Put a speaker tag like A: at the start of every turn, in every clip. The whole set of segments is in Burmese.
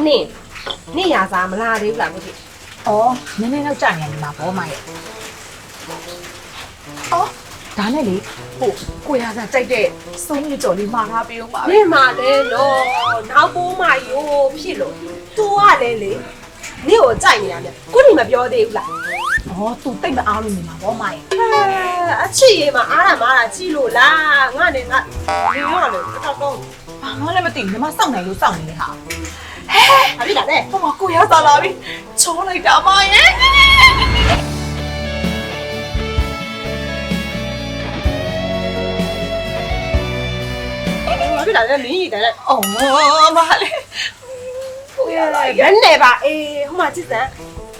A: နေ့ရာစားမလားသေးဘူးလားကိုကြီး
B: အော်နည်းနည်းတော့ကြာနေမှာဘောမရဲ့အော်ဒါနဲ့လေဟိုကိုရစားကြိုက်တဲ့စုံးရကြော်လေးမှာထားပေးဦးပါ
A: နေမှာလဲတော့နောက်ပိုးမရိုးဖြစ်လို့သူကလည်းလေနေ့ကိုကြိုက်နေတာမြကိုကြီးမပြောသေးဘူးလား
B: အော်သူတိတ်မအားလို့နေမှာဘောမရဲ့
A: အချစ်ရေးမှာအားရမှားတာကြည့်လို့လားငါနဲ့ငါနေရောလေတော့တော့
B: ဘာမှလည်းမသိဘူးညီမစောင့်နိုင်လို့စောင့်နေလေဟာဟဲ
A: အပြီလားတဲ့
B: ဟိုမှာကိုရစားလာပြီချောလိုက်တာမရဲ့
A: အပြီလားတဲ့နင်းရည်တဲ့
B: အော်မလေးကိုရလာ
A: ရန်နေပါအေးဟိုမှာကြည့်စမ်း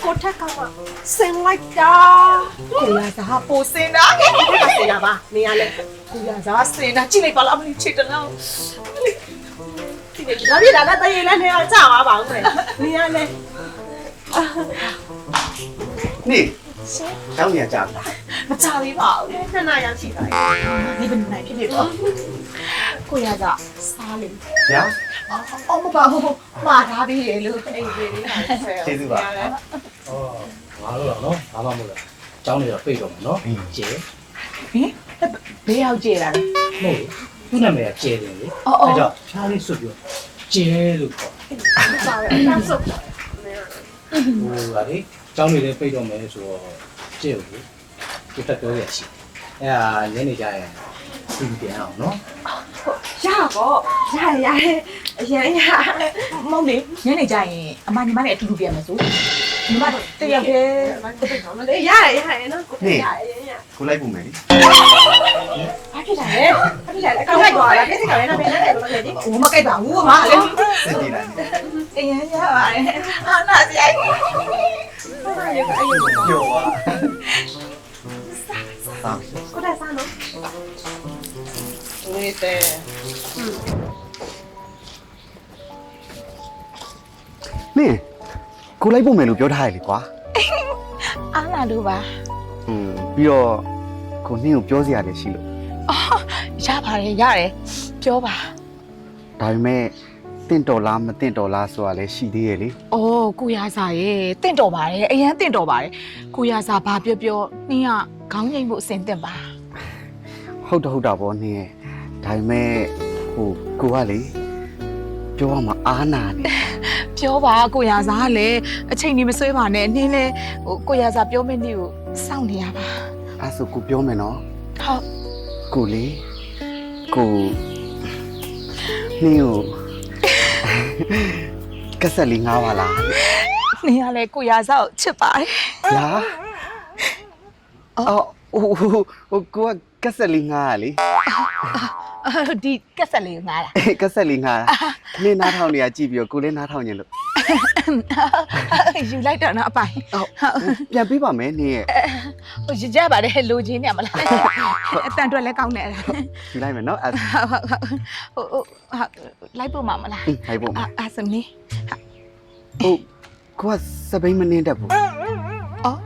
A: ကိုထက်ကမှဆင်လိုက်တာ
B: ကိုရစားပိုစင်တာ
A: ကိုထက်ကဆင်တာပါနေရလဲ
B: ကိုရစားစင်တာကြည့်လိုက်ပါလားမလေးချစ်တလား
A: ဒီနေ့ဒါပြတာလည်းတရေလည်းနေရကြာသွားပါဦးမယ်နေရလဲ
C: နေကျောင်းနေကြလား
B: မချသေးပါဘူး
A: ခဏရောက်ရှိတာ
B: ဒီဘယ်နိုင်ဖြစ်ဖြစ်တော့ကိုရကစားလိမ့်
C: ဗျာ
B: အော်မပါဘူးမှားထားသေးရဲ့လို့
A: အေးလေးလေးဆယ်
C: ကျေးဇူးပါ
D: ဩငါတို့တော့နော်ဘာမှမဟုတ်လားကျောင်းနေတော့ပြေတော့မယ်နော်ကျဲ
B: ဟင်ဘယ်ရောက်ကြည့်လာလဲ
D: မဟုတ်သူ့နာမည်ကကျဲတယ်လေကြောင့်ဖြားလေးဆွတ်ပြောကျဲလို့ခေါ်
A: ပါပဲအတန်းစုပ်
D: ဟိုကလေကျောင်းနေလည်းပြေတော့မယ်ဆိုတော့ကျဲကိုသူတက်တော့ရရှိအဲ့ဒါညနေကျရင်သူပြန်အောင်နော်
A: ရပေါ့ရရအရင်ရ
B: မောင်လေးညနေကျရင်အမညီမနဲ့အတူတူပြန်မယ်ဆိုညီမတို့တယောက်တည်း
A: မလေးရနော်ကိုရရ
C: ကိုလိုက်ပုံမယ်လေ
A: ဘာဖြစ်တာလဲဘာဖြစ်တာလဲကောင်းလိုက်သွားလားပြည့်စည်ကောင်းနေတာပဲနဲ့လို့လေဒီ
B: ဟိုမကြိုက်ပါဘူးအမလေး
C: စစ်ကြည့်လိုက်
B: အရင်ရပါတယ်အာနာစီအိုက်
A: ဘာရအဲ့ရ
C: ပြောပါသာ
A: ကိုတက်စားနော်နေတယ်
C: နေကိုလိုက်ပုံမယ်လို့ပြောထားရလေကွာ
B: အာနာတို့ပါ
C: ပြီးတော့ကိုနှင်းကိုပြောစရာလည်းရှိလို့
B: ရပါတယ်ရတယ်ပြောပါ
C: ဒါပေမဲ့တင့်တော်လားမတင့်တော်လားဆိုတာလည်းရှိသေးရဲ့လေ
B: ။အော်ကိုရစာရဲ့တင့်တော်ပါတယ်အရန်တင့်တော်ပါတယ်။ကိုရစာဘာပြောပြောနှင်းကခေါင်းငိမ့်ဖို့အစင်တင့်ပါ
C: ဟုတ်တာပေါ့နှင်းရဲ့ဒါပေမဲ့ဟိုကိုကလေပြောရမှာအားနာနေ
B: ။ပြောပါကိုရစာကလည်းအချိန်ကြီးမဆွဲပါနဲ့နှင်းလဲဟိုကိုရစာပြောမယ့်နေ့ကိုစောင့်နေရပါ
C: အဲ့ဆိုကိုပြောမယ်နော်
B: ။ဟုတ်
C: ကိုလေကိုနှင်းကိုကက်ဆက်လေးငားပါလား
B: နှင်းကလည်းကိုရစာကိုချစ်ပါတယ်
C: ညာအော်ဟိုကိုကကက်ဆက်လေးငားရလေ
B: ။ဒီကက်ဆက်လေးကိုငါလား
C: ကက်ဆက်လေးငားနင်းနားထောင်နေရကြည့်ပြီးတော့ကိုလည်းနားထောင်နေလို့
B: ။ယူလိုက်တော့နော်အပိုင်
C: ဟုတ်ပြန်ပေးပါမယ်နင်းရဲ့
B: ။ဟိုရပါတယ်လိုချင်နေမလား။အတန်တွက်လည်းကောင်းတယ်အဲ့ဒါ
C: ယူလိုက်မယ်နော်အဲ့
B: ဟုတ်လိုက်ပို့မှာမလား
C: ဟိုက်ဖို့
B: အာစမီ
C: ဟိုကိုကစပိန်မနှင်းတတ်ဘူး
B: အော်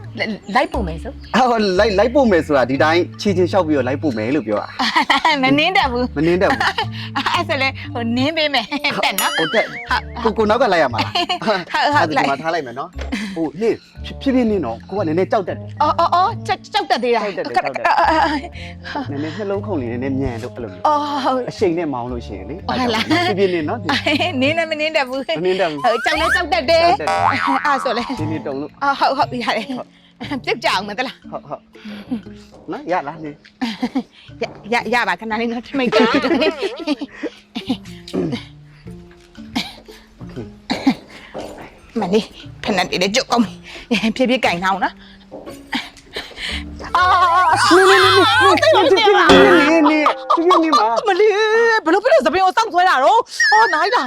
B: လိုက်ပို့မယ်ဆို
C: အော်လိုက်ပို့မယ်ဆိုတာဒီတိုင်းချီချီလျှောက်ပြီးတော့လိုက်ပို့မယ်လို့ပြောတာ
B: မနင်းတတ်ဘူး
C: မနှင်းတတ်ဘူး
B: အဲ့ဆိုလေဟိုနင်းပေးမယ်တက်နော်
C: ဟိုတက်ကိုနောက်ကလိုက်ရမှာလား
B: ဟုတ်
C: ဒီမှာထားလိုက်မယ်နော်ဟိုနေဖြည်းဖြည်းနင်းတော့ကိုကနည်းနည်းကြောက်တတ်တယ်
B: အော်ကြောက်တတ်သေးတာ
C: နည်းနည်းနှလုံးခုန်လေးနည်းနည်းမြန်လို့အဲ့လိုမျိုး
B: အော်
C: အရှိန်နဲ့မောင်းလို့ရှိရင်လေ
B: ဟုတ်လား
C: ဖြည်းဖြည်းနင်းနော်
B: နင်းလည်းမနင်းတတ်ဘူး
C: မနှင်းတတ်ဘူး
B: ကြောက်လည်းကြောက်တတ်တယ်အဲ့ဆိုလေ
C: ဒီနေ့တုံလို့
B: ဟုတ်ရတယ်ပြစ်ကြအောင်မတလား
C: ဟုတ်နော်ရလားနေ
B: ရပါခဏလေးတော့ထမိတ်ကြမလေးဖက်နဲ့တည်းကြုတ်အောင်ဖြည်းဖြည်းကင်ထားအောင်နော်
C: နေမှာ
B: မလေးဘလို့ပြလို့သပင်ကိုစောင့်ဆွဲတာတော့အော်နိုင်တာ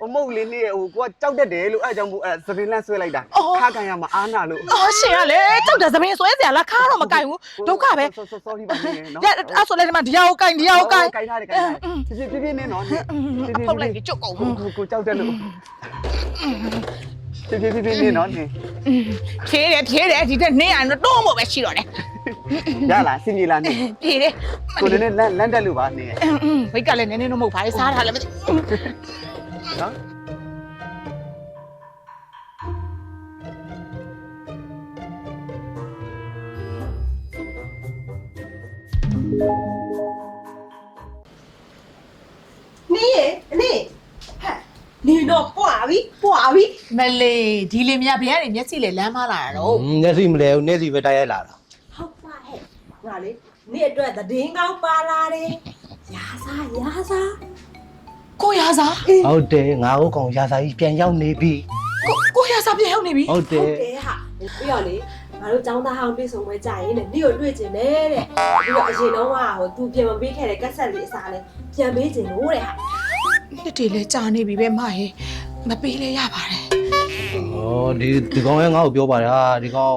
C: ဟိုမဟုတ်လေနေဟိုကိုကကြောက်တတ်တယ်လို့အဲ့ကြောင့်မို့အဲ့သပင်လန့်ဆွဲလိုက်တာခါကန်ရမှာအားနာလို့
B: အော်ရှင်ကလေကြောက်တယ်သပင်ဆွဲစရာလားခါတော့မကင်ဘူးဒုက္ခပဲ
C: sorry ပါနေနော်
B: အဲ့ဆိုလေဒီမှာဒီဟာကိုကင်ဒီဟာကိုကင်
C: ကင်ထားတယ်ဖြည်းဖြည်းနေနော်
B: ဟုတ်လိုက်ကြုတ်ကုန်
C: ကိုကြောက်တယ်လို့ဖြည်းဖြည်းနေနော်နေ
B: ဖြေးတယ်ဒီတက်နေရတော့တော့မို့ပဲရှိတော့တယ်
C: ရလားစင်ကြီးလားနေ
B: ဖြေးတယ်
C: ကိုလည်းလန့်တက်လို့ပါနေ
B: ဘိတ်ကလည်းနည်းနည်းတော့မဟုတ်ပါလေစားတာလည်းမသိ
C: နော်
A: နေတော့ပွားပြီ
B: မလေးဒီလေမြဘယ်ကနေမျက်စိလေလမ်းမလာတာတော့
D: မျက်စိမလဲဘူးမျက်စိပဲတိုက်ရိုက်လာတာ
A: ဟုတ်ပါဟဲ့ငါလေနေ့အတွက်သတင်းကောင်းပါလာတယ်ရာစာ
B: ကိုရစား
D: ဟုတ်တယ်ငါ့ကောင်ရာစာကြီးပြန်ရောက်နေပြီ
B: ကိုရစားပြန်ရောက်နေပြီ
D: ဟုတ်တယ်
A: တဲ့ဟာပြီးတော့လေငါတို့ចောင်းသားဟောင်းပြေဆုံးပွဲကြာရင်လည်းနေ့ကိုတွေ့ကျင်တယ်တဲ့ပြီးတော့အရင်တော့ဟိုသူပြန်မပေးခဲ့တဲ့ကက်ဆက်လေးအစားလဲပြန်ပေးကျင်လို့တဲ့ဟာ
B: နှစ်တွေလဲကြာနေပြီပဲမဟဲ့မပေးလဲရပါတယ်
D: ဩဒီကောင်ကငါ့ကိုပြောပါတယ်ဟာဒီကောင်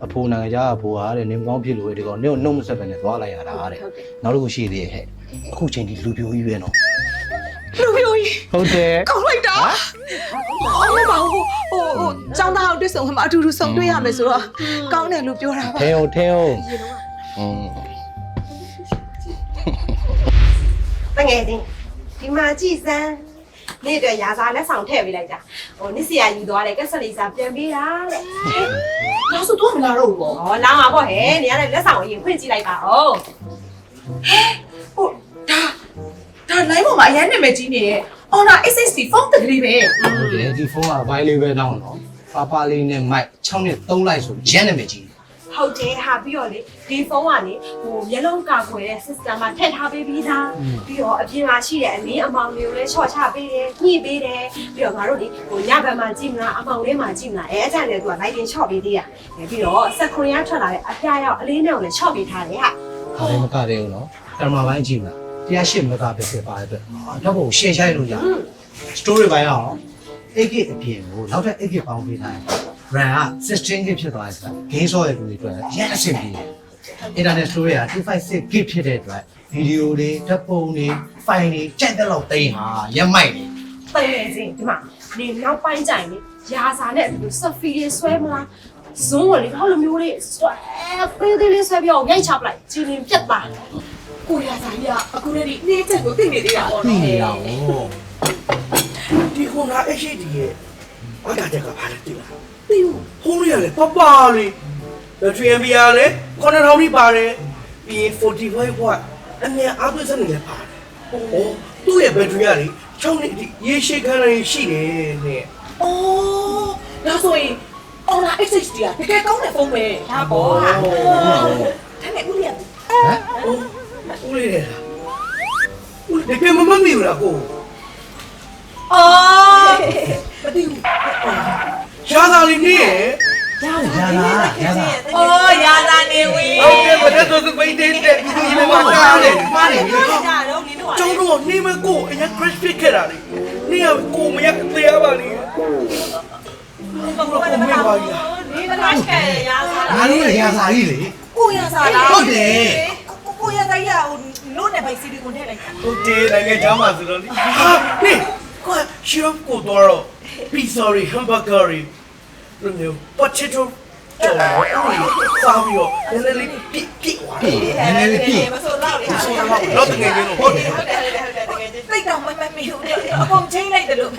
D: အဖိုးနိုင်ငံသားအဖိုးဟာတဲ့နေမကောင်းဖြစ်လို့ဒီကောင်နေကိုနှုတ်မဆက်ပဲနဲ့သွားလိုက်ရတာတဲ့နောက်တစ်ခုရှိသေးရဲ့ဟဲ့အခုချိန်ဒီလူပြိုကြီးပဲနော်
B: လူပြိုကြီး
D: ဟုတ်တယ်
B: ကောင်းလိုက်တာဟုတ်ပါဘူးဟိုចောင်းသားအောင်တွေ့ဆုံမှာအတူတူဆုံတွေ့ရမယ်ဆိုတော့ကောင်းတယ်လို့ပြောတာပါ
D: ထဲဟုတ်
A: တငယ်ချင်းဒီမှာကြည်စမ်းနေ့အတွက်ရာစာလက်ဆောင်ထည့်ပေးလိုက်တာဟိုနေ့စီယာယူသွားတယ်ကက်ဆက်လေးစာပြန်ပေးတာတဲ့
B: နောက်ဆိုတော့မလာတော့ဘူးပေါ့
A: ဟောလောင်းပါပေါ့ဟဲ့နေရတဲ့လက်ဆောင်အရင်ဖွင့်ကြည့်လိုက်ပါဦး
B: ဟိုဒါလိုင်းပေါ်မှာအရန်နာမည်ကြီးနေတဲ့ Honor A60 ဖုန်းတကလေးပဲ
D: ဟုတ်တယ်ဒီဖုန်းကဘိုင်းလေးပဲတောင်းတော့ပါလေးနဲ့မိုက်6နဲ့3လိုက်ဆိုရန်နာမည်ကြီး
A: ဟုတ်တယ်ဟာပြီးတော့လေဒီဖုန်းကလေဟိုမျက်လုံးကာကွယ်တဲ့ system မှာထည့်ထားပေးပြီးသားပြီးတော့အပြင်မှာရှိတဲ့အလင်းအမောင်တွေကိုလည်းချော့ချပေးတယ်ညှိပေးတယ်ပြီးတော့ငါတို့လေဟိုညဘက်မှာကြည့်မလားအမောင်လေးမှာကြည့်မလားအဲ့အကြံလည်းသူက lighting ချော့ပေးသေးတာပြီးတော့စက်ခွန်ရထွက်လာတဲ့အပြားရောက်အလေးနဲ့ကိုလည်းချော့ပေးထားတယ်ဟာ
D: ဒါလည်းမကသေးဘူးနော်ကင်မရာဘိုင်းကြည့်မလား108 မကပဲဖြစ်ပါတဲ့အတွက်တော့ကို share ချိုက်လို့ရတယ် story ဘိုင်းအောင် 8GB အပြင်ကိုနောက်ထပ် 8GB ပေါင်းပေးထားတယ် RAM က 16GB ဖြစ်သွားတယ်ဆိုတာ game ဆော့ရတဲ့လူတွေအတွက်ရန်အဆင်ပြေတယ် internet storage က 256GB ဖြစ်တဲ့အတွက်ဗီဒီယိုတွေဓာတ်ပုံတွေ file တွေကြိုက်တဲ့လောက်သိမ်းဟာရမိုက်တယ်
A: တယ်လေစင်ဒီမှာနေနောက်ပိုင်းကြိုင်လေရာစာနဲ့အတူ selfie တွေဆွဲမလား zoom ကိုလေဟောလိုမျိုးလေးဆွဲပေးသေးလေးဆွဲပြီးတော့ရိုက်ချပလိုက်ချင်းရင်ပြတ်သွား
B: ကိုရစားကြီးကအခုလည်းဒီနေ့ချက်ကိုသိနေသေးတာပေါ့
D: သိ
B: နော်
D: နေရအောင်
E: ဒီခုနအရှိတီရဲ့အတားချက်ကဘာလဲသိလား
B: ပြီးဘူး
E: ဟိုးလေးရလေပပလေးဘက်ထရီ MPR လေ9000ထိပါတယ်ပြီးရင်45 watt အမြဲအားသွင်းစနေလည်းပါတယ်ဟိုသူ့ရဲ့ဘက်ထရီကလေ6နှစ်ရေရှည်ခံနိုင်ရှိတယ်နဲ့
B: အော်ဒါဆိုရင် Honor A60 ကတကယ်ကောင်းတဲ့ဖုန်းပဲဒါပေါ့ဟာဒါနဲ့ဦးလေးက
D: ဟမ်
E: ဦးလေးလေဦးဒီကမမမီဘူးလားကို
B: အော်မသိဘူး
E: ရှားသာလေးနေရဲ့
D: ရလာ
B: အော်ရလာနေဝေး
E: ဟုတ်တယ်ဘယ်တော့စပိတ်တဲ့ဒီလိုမှကားလေမားနေပြီ
A: ကြတော့နင်တို့က
E: ကျောင်းတော့နေမကိုအရင် crash ဖြစ်ခဲ့တာလေနေရကိုမရတရားပါလေဘာလို့မမေ့ပါကြီးလား
A: ဒီကလာချဲရာစာ
D: ငါတို့ရစာကြီးလေ
B: ကိုရစားလား
D: ဟုတ်တယ်
B: ကိုရစားရဟိုလို့နဲ့ပဲစီဒီကိုထည့်လိုက်တာ
E: ဟုတ်တယ်နိုင်ငံခြားမှာဆိုတော့လေဟာနေကွာရှီရောကိုတော့ pizza ရီ hamburger ရီလိုမျိုး potato ကျော်တော့စားပြီးတော့နည်းနည်းလေးပြစ်သွားတယ်
D: နည်းနည်းလေးပြည့်
B: မဆိုတော့လေ
E: ဆိုတော့တော့ငယ်ငယ်တော့ဟုတ်တယ်
B: တိတ်တော့မမမီဘူးအကုန်ချင်းလိုက်တယ်လို့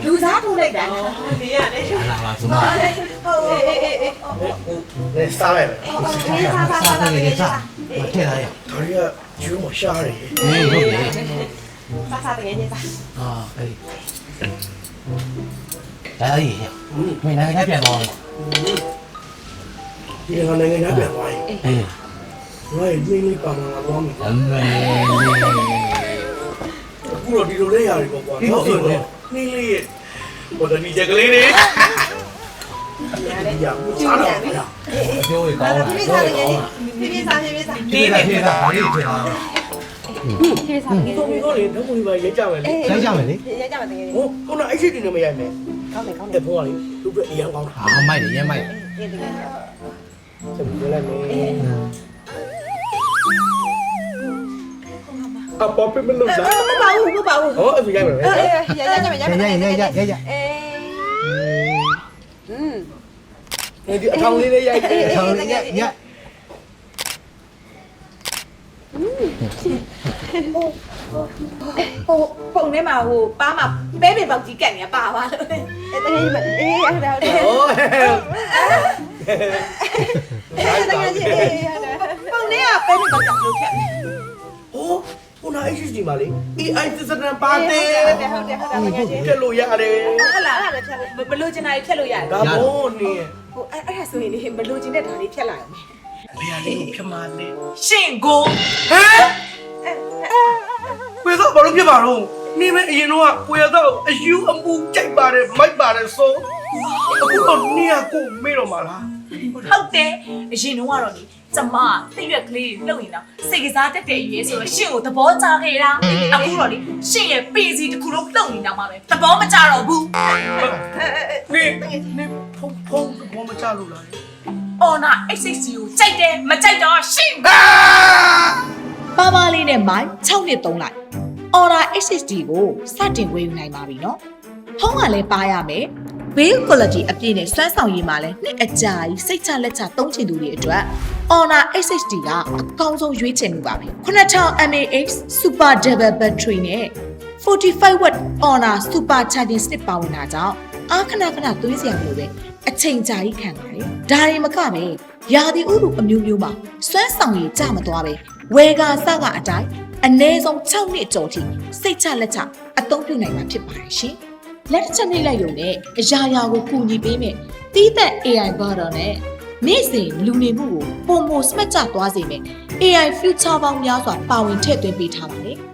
B: လူစားထိုးလိုက်တာ
A: ဒီရလေ
D: လာပါဆိုမ
B: ဟုတ်
E: နေစားလိုက်
D: စားတယ်စားမထည့်ရရ
E: ဒါရီကကျိုးမရှားတယ်
D: နေဟုတ်တယ်
A: စာတကယ်ကြီးစာ
D: အာအေးဒါရည်မင်းလည်းပြန်သွား
E: ဒီကနိုင်ငံခြားပြန်သွားရင်
D: အေး
E: ငါ့ရဲ့နှင်းလေးပါမလာတော့မယ်
D: အမေ
E: အခုတော့ဒီလိုလဲရတယ်ပေါ့ကွာတော့ဆိုတော့နှင်းလေးရဲ့ဘောတမီချက်ကလေးတွေရစားတော့ဗျာ
D: ပြောရကောင်းလား
A: ပြပြစာတကယ်ကြီးပြပြစာ
D: ပြေးတာပြေးတာဘာလို့ပြေးတာ
A: ပြစာတကယ်
E: တော့ပြီးတော့လေတော့ဘူးပါရိုက်ကြမယ်လေ
D: လိုက်ကြမယ်လေ
A: ရကြပါတကယ်ကြီး
E: ဟိုခုနအဲ့ရှိတင်နေမရိုက်မယ်
A: ကောင်းတယ်ကောင်းတ
E: တဲ့
A: ယ်
E: ဖုန်းကလေသူ့အတွက်အရန်ကောင်းတာ
D: အာမိုက်တယ်ရမိုက်
A: ဒီတကယ်
E: ဆက်ပြီးလိုက်မယ်အပပမလို့လား
A: မပါဘူးမပါဘူး
E: ဟောအဲ့ဒီရိုက်မယ်
A: ရကြပါရကြပါ
D: ရရ
A: အေ
D: ရ
A: း
E: ဒီအထောင်လေးလေးရိုက်တယ်
D: ဆောင်းရရ
B: ဟိုပုံထဲမှာဟိုပါးမှာပဲပင်ပေါက်ကြီးကတ်နေပါပါလို့
A: တကယ်ကြီးအေးအဲ့ဒါ
E: ဟော
A: တကယ်ကြီးအေး
B: ပုံထဲကပဲပင်ပေါက်ကြောင့်လို့ဖြတ်
E: ဟော ခုန HSD မှာလေ AI သစ္စတန်ပါတယ်
A: ဟုတ်တယ်
E: ဖြတ်လို့ရတယ်
A: ဟုတ်လားအဲ့ဒါလည်းဖြတ်လို့ဘလို့ကျင်တာဖြတ်လို့ရတယ်
E: ဒါမို့နင်း
A: ဟိုအဲ့ဒါဆိုရင်ဘလို့ကျင်တဲ့ဓာတ်လေးဖြတ်လိုက်အောင်
E: လေယာလေးကိုဖြတ်မလဲ
B: ရှင်ကို
E: ဟမ်ဘယ်တော့ဘာလို့ဖြစ်ပါတော့နင်းမအရင်တော့ကိုရတော့အယူအမူကြိုက်ပါတယ်မိုက်ပါတယ်ဆိုအခုတော့နင်းကကိုမေးတော့မှာလား
B: ဟုတ်တယ်အရင်တော့ကတော့လေကျမတိရွက်ကလေးလှုပ်ရင်တော့စိတ်ကစားတက်တဲ့အရွယ်ဆိုတော့ရှင်ကိုသဘောကျခဲ့တာအခုတော့လေရှင်ရဲ့ပေစီတစ်ခုလုံးလှုပ်နေတာမှပဲသဘောမကျတော့ဘူး
E: နင်းဖုံဘောမချလို့လား
B: အော်နာ XXC ကိုကြိုက်တယ်မကြိုက်တော့ရှင်
F: ပါပါလေးနဲ့မိုင်း6နှစ်3လိုက် Aura XSD ကိုစတင်ဝယ်ယူနိုင်ပါပြီနော်ဖုန်းကလည်းပါရမယ် Build quality အပြည့်နဲ့စွမ်းဆောင်ရည်မှာလည်းနှစ်အကြာကြီးစိတ်ချလက်ချသုံးချင်သူတွေအတွက် Aura XSD ကအကောင်းဆုံးရွေးချယ်မှုပါပဲ 9000 mAh Super Double Battery နဲ့ 45 watt Aura Super Charging Stick ပါဝင်တာကြောင့်အားခဏခဏသွင်းစရာမလိုပဲအချိန်ကြာကြီးခံပါတယ်ဒါတွေမကပဲရာသီဥတုအမျိုးမျိုးမှာစွမ်းဆောင်ရည်ကျမသွားပဲဝယ်ကာစကအတိုင်းအနည်းဆုံး6နှစ်ကျော်ထိစိတ်ချလက်ချအသုံးပြုနိုင်မှာဖြစ်ပါတယ်ရှင်။လက်တစ်ချက်နှိပ်လိုက်ရုံနဲ့အရာရာကိုကူညီပေးမယ်။တီးသက် AI bottle နဲ့နေ့စဉ်လူနေမှုကိုပုံမစမတ်ကျသွားစေမယ်။ AI future ပေါင်းများစွာပါဝင်ထည့်သွင်းပေးထားပါတယ်။